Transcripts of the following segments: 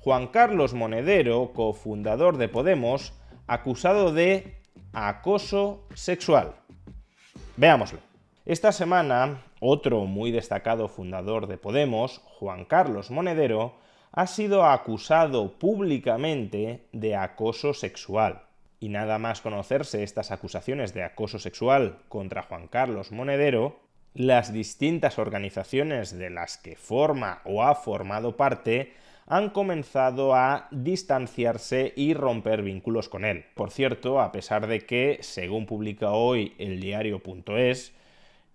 Juan Carlos Monedero, cofundador de Podemos, acusado de acoso sexual. Veámoslo. Esta semana, otro muy destacado fundador de Podemos, Juan Carlos Monedero, ha sido acusado públicamente de acoso sexual. Y nada más conocerse estas acusaciones de acoso sexual contra Juan Carlos Monedero, las distintas organizaciones de las que forma o ha formado parte han comenzado a distanciarse y romper vínculos con él. Por cierto, a pesar de que, según publica hoy el diario.es,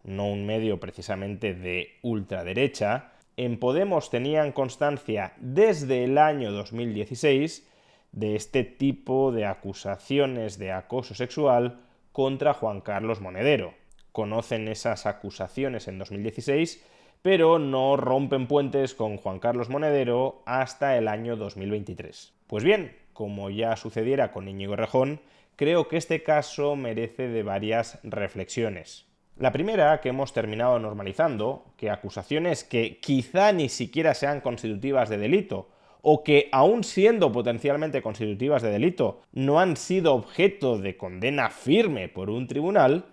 no un medio precisamente de ultraderecha, en Podemos tenían constancia desde el año 2016 de este tipo de acusaciones de acoso sexual contra Juan Carlos Monedero. Conocen esas acusaciones en 2016, pero no rompen puentes con Juan Carlos Monedero hasta el año 2023. Pues bien, como ya sucediera con Íñigo Errejón, creo que este caso merece de varias reflexiones. La primera, que hemos terminado normalizando, que acusaciones que quizá ni siquiera sean constitutivas de delito, o que, aun siendo potencialmente constitutivas de delito, no han sido objeto de condena firme por un tribunal,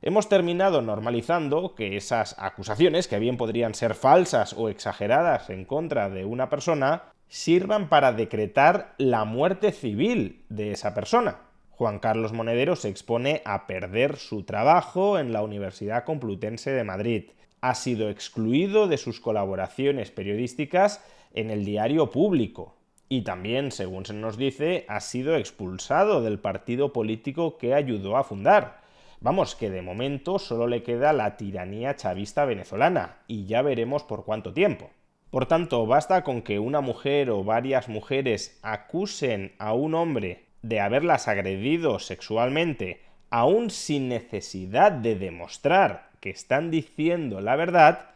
hemos terminado normalizando que esas acusaciones, que bien podrían ser falsas o exageradas en contra de una persona, sirvan para decretar la muerte civil de esa persona. Juan Carlos Monedero se expone a perder su trabajo en la Universidad Complutense de Madrid. Ha sido excluido de sus colaboraciones periodísticas en el diario Público. Y también, según se nos dice, ha sido expulsado del partido político que ayudó a fundar. Vamos, que de momento solo le queda la tiranía chavista venezolana, y ya veremos por cuánto tiempo. Por tanto, basta con que una mujer o varias mujeres acusen a un hombre de haberlas agredido sexualmente, aún sin necesidad de demostrar que están diciendo la verdad,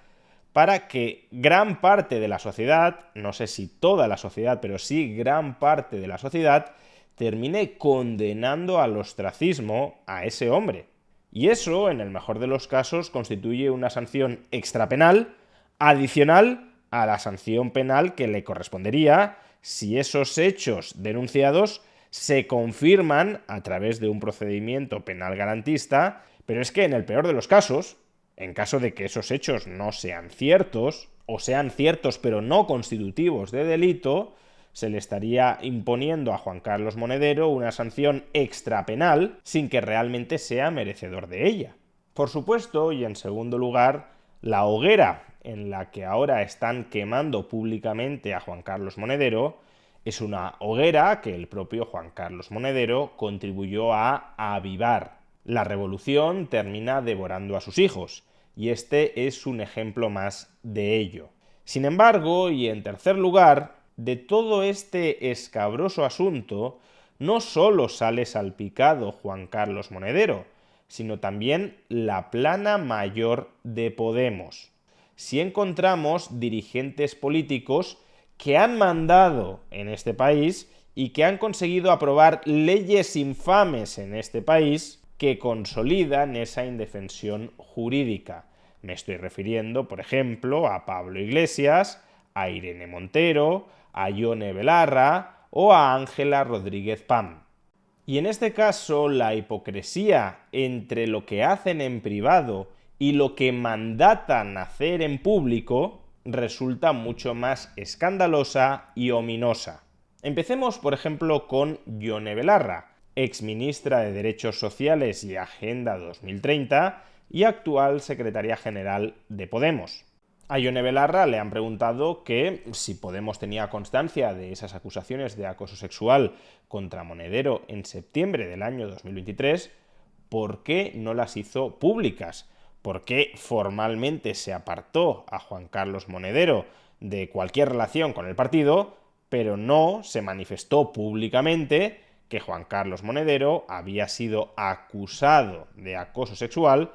para que gran parte de la sociedad, no sé si toda la sociedad, pero sí gran parte de la sociedad, termine condenando al ostracismo a ese hombre. Y eso, en el mejor de los casos, constituye una sanción extrapenal adicional a la sanción penal que le correspondería si esos hechos denunciados se confirman a través de un procedimiento penal garantista, pero es que en el peor de los casos, en caso de que esos hechos no sean ciertos, o sean ciertos pero no constitutivos de delito, se le estaría imponiendo a Juan Carlos Monedero una sanción extrapenal sin que realmente sea merecedor de ella. Por supuesto, y en segundo lugar, la hoguera en la que ahora están quemando públicamente a Juan Carlos Monedero es una hoguera que el propio Juan Carlos Monedero contribuyó a avivar. La revolución termina devorando a sus hijos, y este es un ejemplo más de ello. Sin embargo, y en tercer lugar, de todo este escabroso asunto, no solo sale salpicado Juan Carlos Monedero, sino también la plana mayor de Podemos. Si encontramos dirigentes políticos que han mandado en este país y que han conseguido aprobar leyes infames en este país que consolidan esa indefensión jurídica. Me estoy refiriendo, por ejemplo, a Pablo Iglesias, a Irene Montero, a Ione Belarra o a Ángela Rodríguez Pam. Y en este caso, la hipocresía entre lo que hacen en privado y lo que mandatan hacer en público resulta mucho más escandalosa y ominosa. Empecemos, por ejemplo, con Ione Belarra, exministra de Derechos Sociales y Agenda 2030 y actual secretaria general de Podemos. A Ione Belarra le han preguntado que si Podemos tenía constancia de esas acusaciones de acoso sexual contra Monedero en septiembre del año 2023, ¿por qué no las hizo públicas? ¿Por qué formalmente se apartó a Juan Carlos Monedero de cualquier relación con el partido, pero no se manifestó públicamente que Juan Carlos Monedero había sido acusado de acoso sexual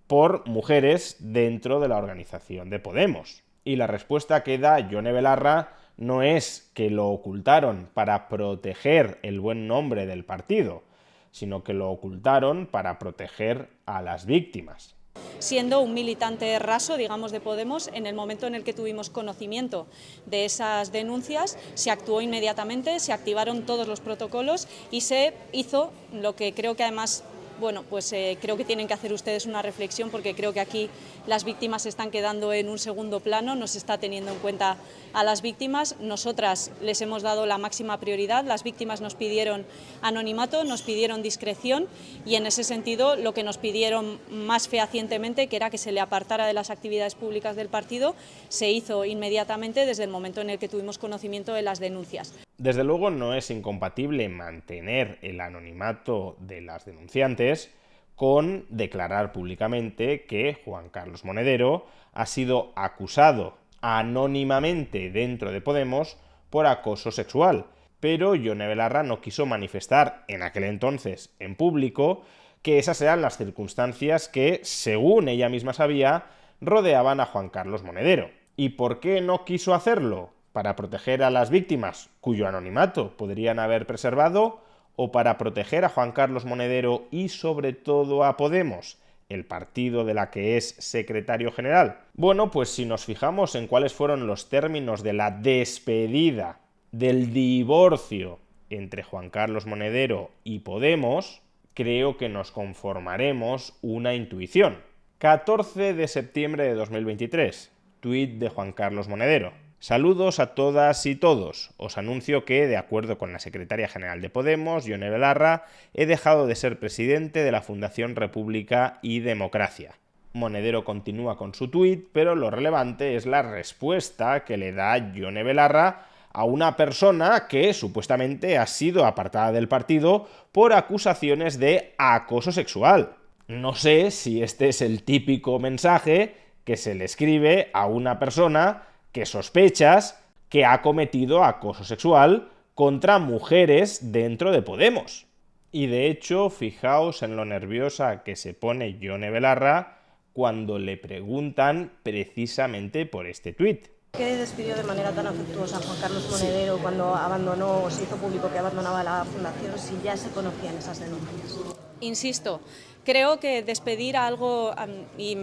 por mujeres dentro de la organización de Podemos? Y la respuesta que da Ione Belarra no es que lo ocultaron para proteger el buen nombre del partido, sino que lo ocultaron para proteger a las víctimas. siendo un militante raso, digamos, de Podemos. En el momento en el que tuvimos conocimiento de esas denuncias, se actuó inmediatamente, se activaron todos los protocolos y se hizo lo que creo que además... Bueno, pues creo que tienen que hacer ustedes una reflexión, porque creo que aquí las víctimas se están quedando en un segundo plano, no se está teniendo en cuenta a las víctimas. Nosotras les hemos dado la máxima prioridad, las víctimas nos pidieron anonimato, nos pidieron discreción y en ese sentido lo que nos pidieron más fehacientemente, que era que se le apartara de las actividades públicas del partido, se hizo inmediatamente desde el momento en el que tuvimos conocimiento de las denuncias. Desde luego no es incompatible mantener el anonimato de las denunciantes con declarar públicamente que Juan Carlos Monedero ha sido acusado anónimamente dentro de Podemos por acoso sexual. Pero Yone Belarra no quiso manifestar en aquel entonces en público que esas eran las circunstancias que, según ella misma sabía, rodeaban a Juan Carlos Monedero. ¿Y por qué no quiso hacerlo? ¿Para proteger a las víctimas, cuyo anonimato podrían haber preservado, o para proteger a Juan Carlos Monedero y sobre todo a Podemos, el partido de la que es secretario general? Bueno, pues si nos fijamos en cuáles fueron los términos de la despedida, del divorcio entre Juan Carlos Monedero y Podemos, creo que nos conformaremos una intuición. 14 de septiembre de 2023, tuit de Juan Carlos Monedero. Saludos a todas y todos. Os anuncio que, de acuerdo con la secretaria general de Podemos, Yone Belarra, he dejado de ser presidente de la Fundación República y Democracia. Monedero continúa con su tuit, pero lo relevante es la respuesta que le da Yone Belarra a una persona que supuestamente ha sido apartada del partido por acusaciones de acoso sexual. No sé si este es el típico mensaje que se le escribe a una persona que sospechas que ha cometido acoso sexual contra mujeres dentro de Podemos. Y de hecho, fijaos en lo nerviosa que se pone Yone Belarra cuando le preguntan precisamente por este tuit. ¿Por qué despidió de manera tan afectuosa a Juan Carlos Monedero cuando abandonó o se hizo público que abandonaba la fundación, si ya se conocían esas denuncias? Insisto, creo que despedir a algo... y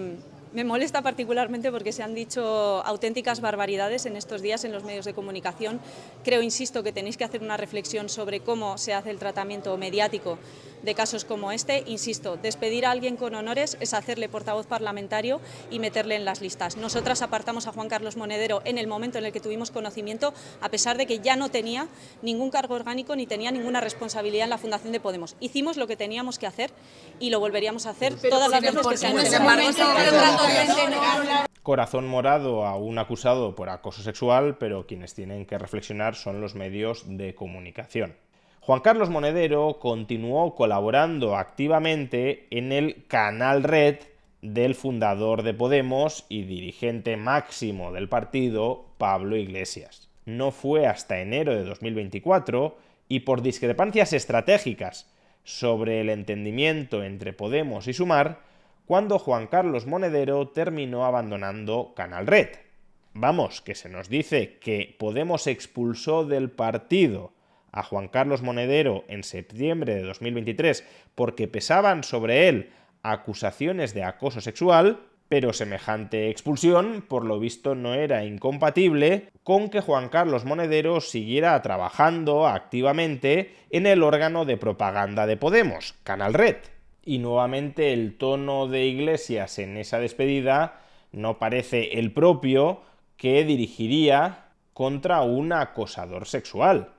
me molesta particularmente porque se han dicho auténticas barbaridades en estos días en los medios de comunicación. Creo, insisto, que tenéis que hacer una reflexión sobre cómo se hace el tratamiento mediático de casos como este. Insisto, despedir a alguien con honores es hacerle portavoz parlamentario y meterle en las listas. Nosotras apartamos a Juan Carlos Monedero en el momento en el que tuvimos conocimiento, a pesar de que ya no tenía ningún cargo orgánico ni tenía ninguna responsabilidad en la Fundación de Podemos. Hicimos lo que teníamos que hacer y lo volveríamos a hacer todas las veces que sea necesario. Corazón morado a un acusado por acoso sexual, pero quienes tienen que reflexionar son los medios de comunicación. Juan Carlos Monedero continuó colaborando activamente en el Canal Red del fundador de Podemos y dirigente máximo del partido, Pablo Iglesias. No fue hasta enero de 2024 y por discrepancias estratégicas sobre el entendimiento entre Podemos y Sumar, cuando Juan Carlos Monedero terminó abandonando Canal Red. Vamos, que se nos dice que Podemos expulsó del partido a Juan Carlos Monedero en septiembre de 2023 porque pesaban sobre él acusaciones de acoso sexual, pero semejante expulsión, por lo visto, no era incompatible con que Juan Carlos Monedero siguiera trabajando activamente en el órgano de propaganda de Podemos, Canal Red. Y nuevamente el tono de Iglesias en esa despedida no parece el propio que dirigiría contra un acosador sexual.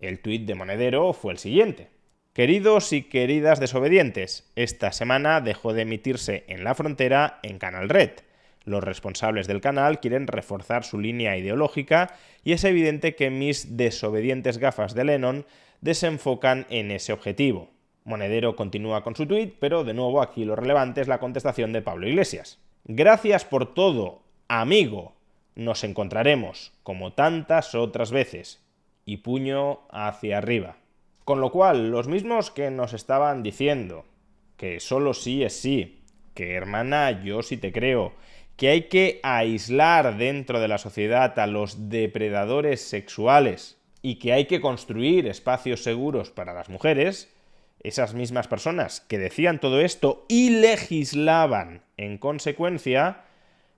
El tuit de Monedero fue el siguiente. Queridos y queridas desobedientes, esta semana dejó de emitirse En la Frontera en Canal Red. Los responsables del canal quieren reforzar su línea ideológica y es evidente que mis desobedientes gafas de Lennon desenfocan en ese objetivo. Monedero continúa con su tuit, pero de nuevo aquí lo relevante es la contestación de Pablo Iglesias. Gracias por todo, amigo. Nos encontraremos, como tantas otras veces. Y puño hacia arriba. Con lo cual, los mismos que nos estaban diciendo que solo sí es sí, que hermana, yo sí te creo, que hay que aislar dentro de la sociedad a los depredadores sexuales y que hay que construir espacios seguros para las mujeres, esas mismas personas que decían todo esto y legislaban En consecuencia,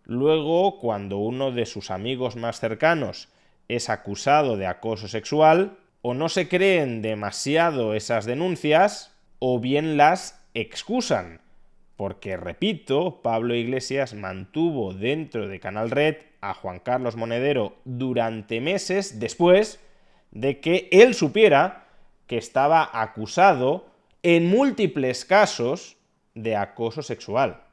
luego, cuando uno de sus amigos más cercanos es acusado de acoso sexual, o no se creen demasiado esas denuncias, o bien las excusan. Porque, repito, Pablo Iglesias mantuvo dentro de Canal Red a Juan Carlos Monedero durante meses después de que él supiera que estaba acusado en múltiples casos de acoso sexual.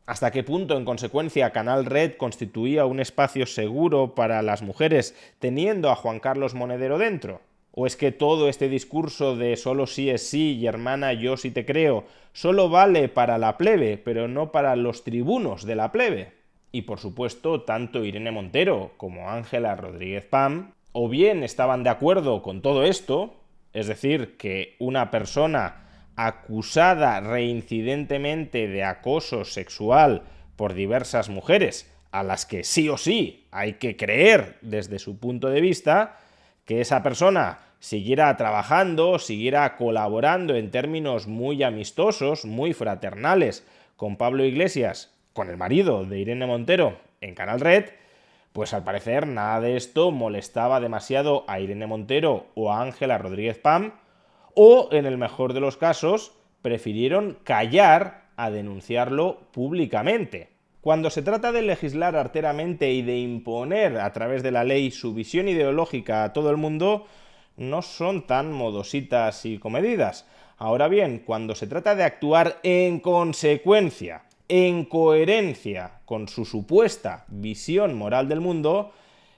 ¿Hasta qué punto, en consecuencia, Canal Red constituía un espacio seguro para las mujeres teniendo a Juan Carlos Monedero dentro? ¿O es que todo este discurso de solo sí es sí y hermana yo sí te creo solo vale para la plebe, pero no para los tribunos de la plebe? Y por supuesto, tanto Irene Montero como Ángela Rodríguez Pam o bien estaban de acuerdo con todo esto, es decir, que una persona acusada reincidentemente de acoso sexual por diversas mujeres, a las que sí o sí hay que creer desde su punto de vista, que esa persona siguiera trabajando, siguiera colaborando en términos muy amistosos, muy fraternales con Pablo Iglesias, con el marido de Irene Montero en Canal Red, pues al parecer nada de esto molestaba demasiado a Irene Montero o a Ángela Rodríguez Pam, o en el mejor de los casos prefirieron callar a denunciarlo públicamente. Cuando se trata de legislar arteramente y de imponer a través de la ley su visión ideológica a todo el mundo, no son tan modositas y comedidas. Ahora bien, cuando se trata de actuar en consecuencia, en coherencia con su supuesta visión moral del mundo,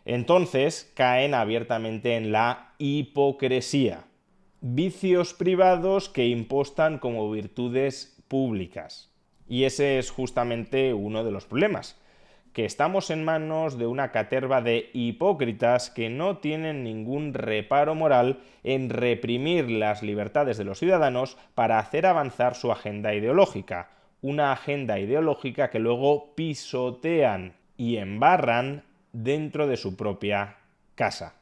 entonces caen abiertamente en la hipocresía. Vicios privados que impostan como virtudes públicas. Y ese es justamente uno de los problemas, que estamos en manos de una caterva de hipócritas que no tienen ningún reparo moral en reprimir las libertades de los ciudadanos para hacer avanzar su agenda ideológica, una agenda ideológica que luego pisotean y embarran dentro de su propia casa.